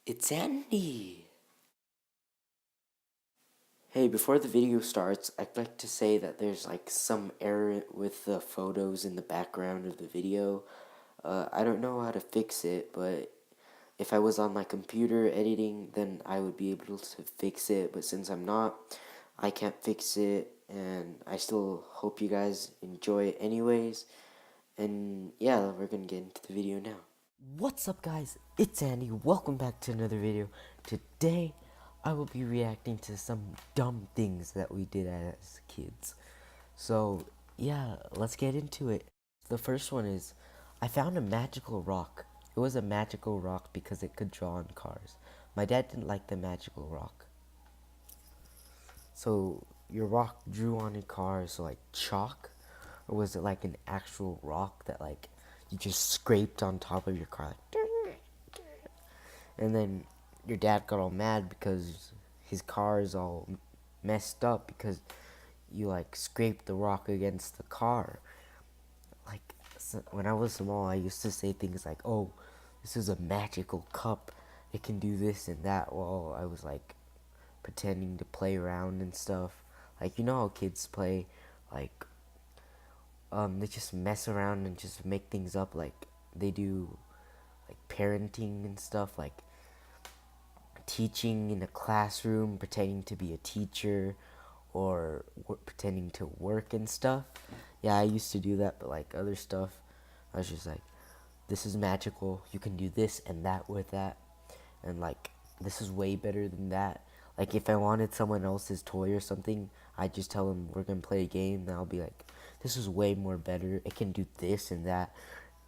It's Andy! Hey, before the video starts, I'd like to say that there's like some error with the photos in the background of the video. I don't know how to fix it, but if I was on my computer editing, then I would be able to fix it, but since I'm not, I can't fix it, and I still hope you guys enjoy it anyways. And yeah, we're gonna get into the video now. What's up, guys? It's Andy. Welcome back to another video. Today, I will be reacting to some dumb things that we did as kids. So, yeah, let's get into it. The first one is, I found a magical rock. It was a magical rock because it could draw on cars. My dad didn't like the magical rock. So, your rock drew on a car, so like chalk? Or was it like an actual rock that like you just scraped on top of your car? And then your dad got all mad because his car is all messed up because you like scraped the rock against the car. Like, so when I was small, I used to say things like, "Oh, this is a magical cup. It can do this and that," while I was like pretending to play around and stuff. Like, you know how kids play, like they just mess around and just make things up, like they do like parenting and stuff, like teaching in a classroom, pretending to be a teacher, or pretending to work and stuff. Yeah, I used to do that, but like other stuff, I was just like, this is magical. You can do this and that with that, and like this is way better than that. Like if I wanted someone else's toy or something, I just tell them we're gonna play a game, and I'll be like, this is way more better. It can do this and that,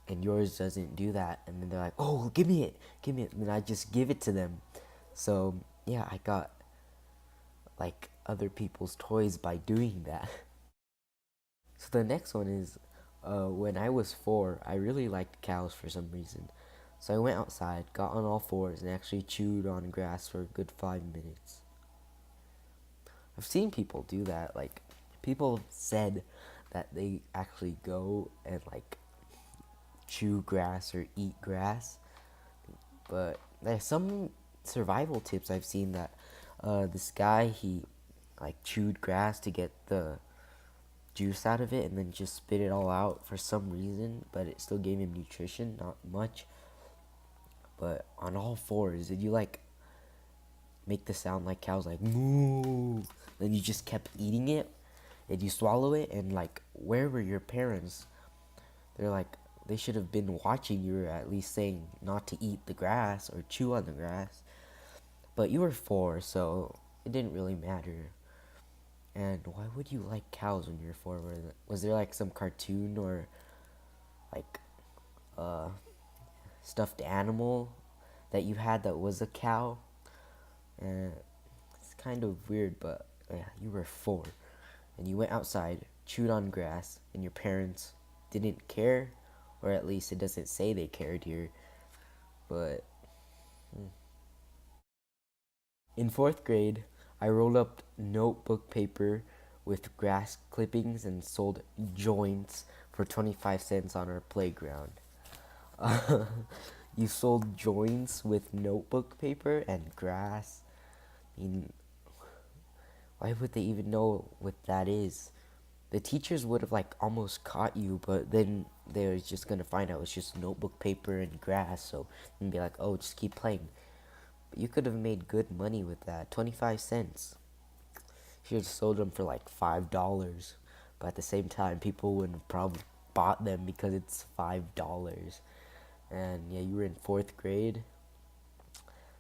and yours doesn't do that. And then they're like, oh, give me it, give me it. And then I just give it to them. So yeah, I got like other people's toys by doing that. So the next one is, when I was 4, I really liked cows for some reason. So I went outside, got on all fours, and actually chewed on grass for a good 5 minutes. I've seen people do that. Like, people have said that they actually go and like chew grass or eat grass. But there's some survival tips I've seen that this guy, he like chewed grass to get the juice out of it and then just spit it all out for some reason, but it still gave him nutrition, not much. But on all fours, did you like make the sound like cows, like moo? Then you just kept eating it, and you swallow it, and like, where were your parents? They're like, they should have been watching you, or at least saying not to eat the grass or chew on the grass. But you were 4, so it didn't really matter. And why would you like cows when you're 4? Was there like some cartoon or like uh, stuffed animal that you had that was a cow? And it's kind of weird, but yeah, you were 4, and you went outside, chewed on grass, and your parents didn't care, or at least it doesn't say they cared here. But in 4th grade, I rolled up notebook paper with grass clippings and sold joints for 25 cents on our playground. You sold joints with notebook paper and grass? I mean, why would they even know what that is? The teachers would have like almost caught you, but then they were just gonna find out it's just notebook paper and grass, so and be like, oh, just keep playing. But you could have made good money with that. 25 cents. You should have sold them for like $5. But at the same time, people wouldn't have probably bought them because it's $5. And yeah, you were in 4th grade.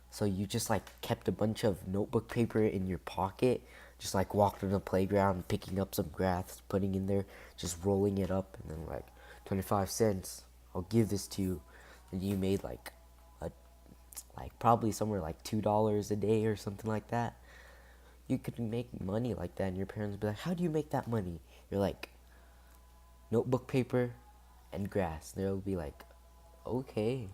So you just like kept a bunch of notebook paper in your pocket, just like walked on the playground, picking up some grass, putting in there, just rolling it up, and then like 25 cents. I'll give this to you. And you made like a like probably somewhere like $2 a day or something like that. You could make money like that, and your parents would be like, "How do you make that money?" You're like, notebook paper and grass. They'll be like, "Okay."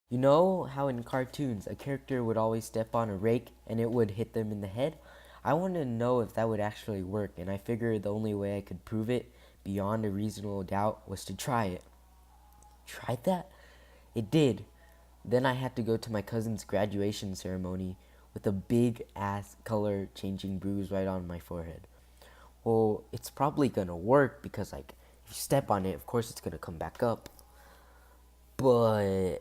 You know how in cartoons a character would always step on a rake and it would hit them in the head? I wanted to know if that would actually work, and I figured the only way I could prove it beyond a reasonable doubt was to try it. Tried that? It did. Then I had to go to my cousin's graduation ceremony with a big ass color changing bruise right on my forehead. Well, it's probably gonna work because like if you step on it, of course it's gonna come back up. But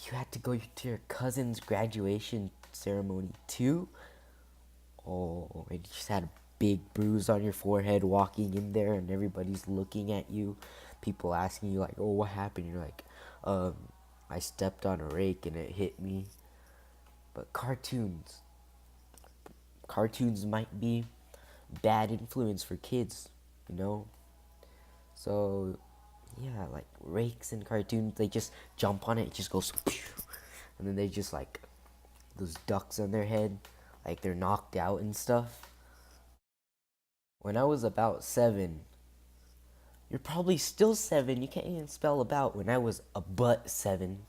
you had to go to your cousin's graduation ceremony too? Oh, and you just had a big bruise on your forehead walking in there and everybody's looking at you. People asking you like, oh, what happened? You're like, I stepped on a rake and it hit me. But cartoons might be bad influence for kids, you know? So, yeah, like rakes in cartoons, they just jump on it, it just goes, and then they just like those ducks on their head, like they're knocked out and stuff. When I was about 7, you're probably still 7, you can't even spell about. When I was about 7,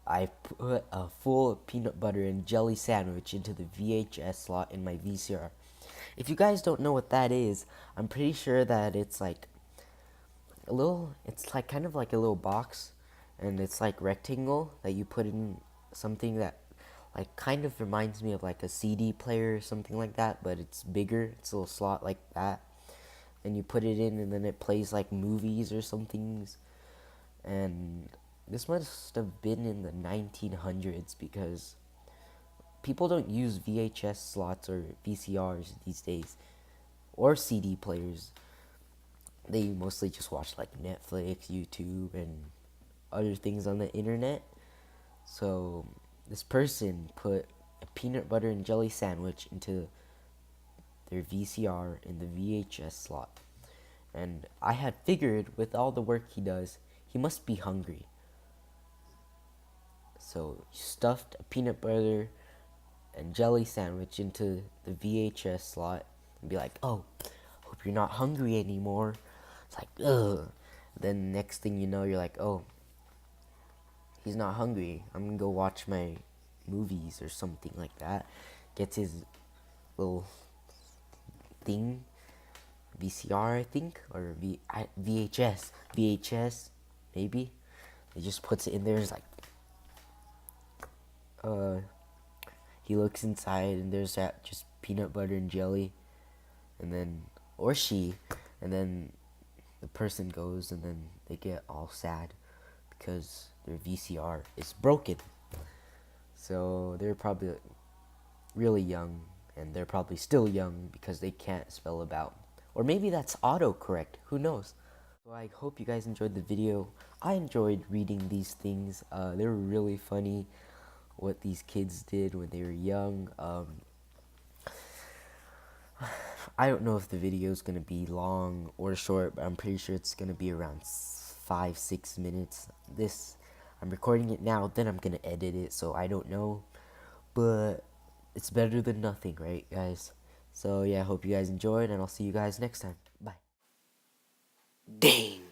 I put a full peanut butter and jelly sandwich into the VHS slot in my VCR. If you guys don't know what that is, I'm pretty sure that it's like it's like kind of like a little box, and it's like rectangle that you put in something that like kind of reminds me of like a CD player or something like that, but it's bigger. It's a little slot like that, and you put it in, and then it plays like movies or something. And this must have been in the 1900s because people don't use VHS slots or VCRs these days or CD players. They mostly just watch like Netflix, YouTube, and other things on the internet. So this person put a peanut butter and jelly sandwich into their VCR in the VHS slot. And I had figured with all the work he does, he must be hungry. So stuffed a peanut butter and jelly sandwich into the VHS slot and be like, oh, hope you're not hungry anymore. It's like, ugh. Then next thing you know, you're like, oh, he's not hungry. I'm gonna go watch my movies or something like that. Gets his little thing, VCR, I think, or VHS, maybe. He just puts it in there. It's like, uh, he looks inside and there's that just peanut butter and jelly, and then or she, and then the person goes and then they get all sad because their VCR is broken. So they're probably really young, and they're probably still young because they can't spell about. Or maybe that's autocorrect, who knows? So I hope you guys enjoyed the video. I enjoyed reading these things. They were really funny what these kids did when they were young. I don't know if the video is going to be long or short, but I'm pretty sure it's going to be around 5-6 minutes. I'm recording it now, then I'm going to edit it, so I don't know. But it's better than nothing, right, guys? So yeah, I hope you guys enjoyed, and I'll see you guys next time. Bye. Dang.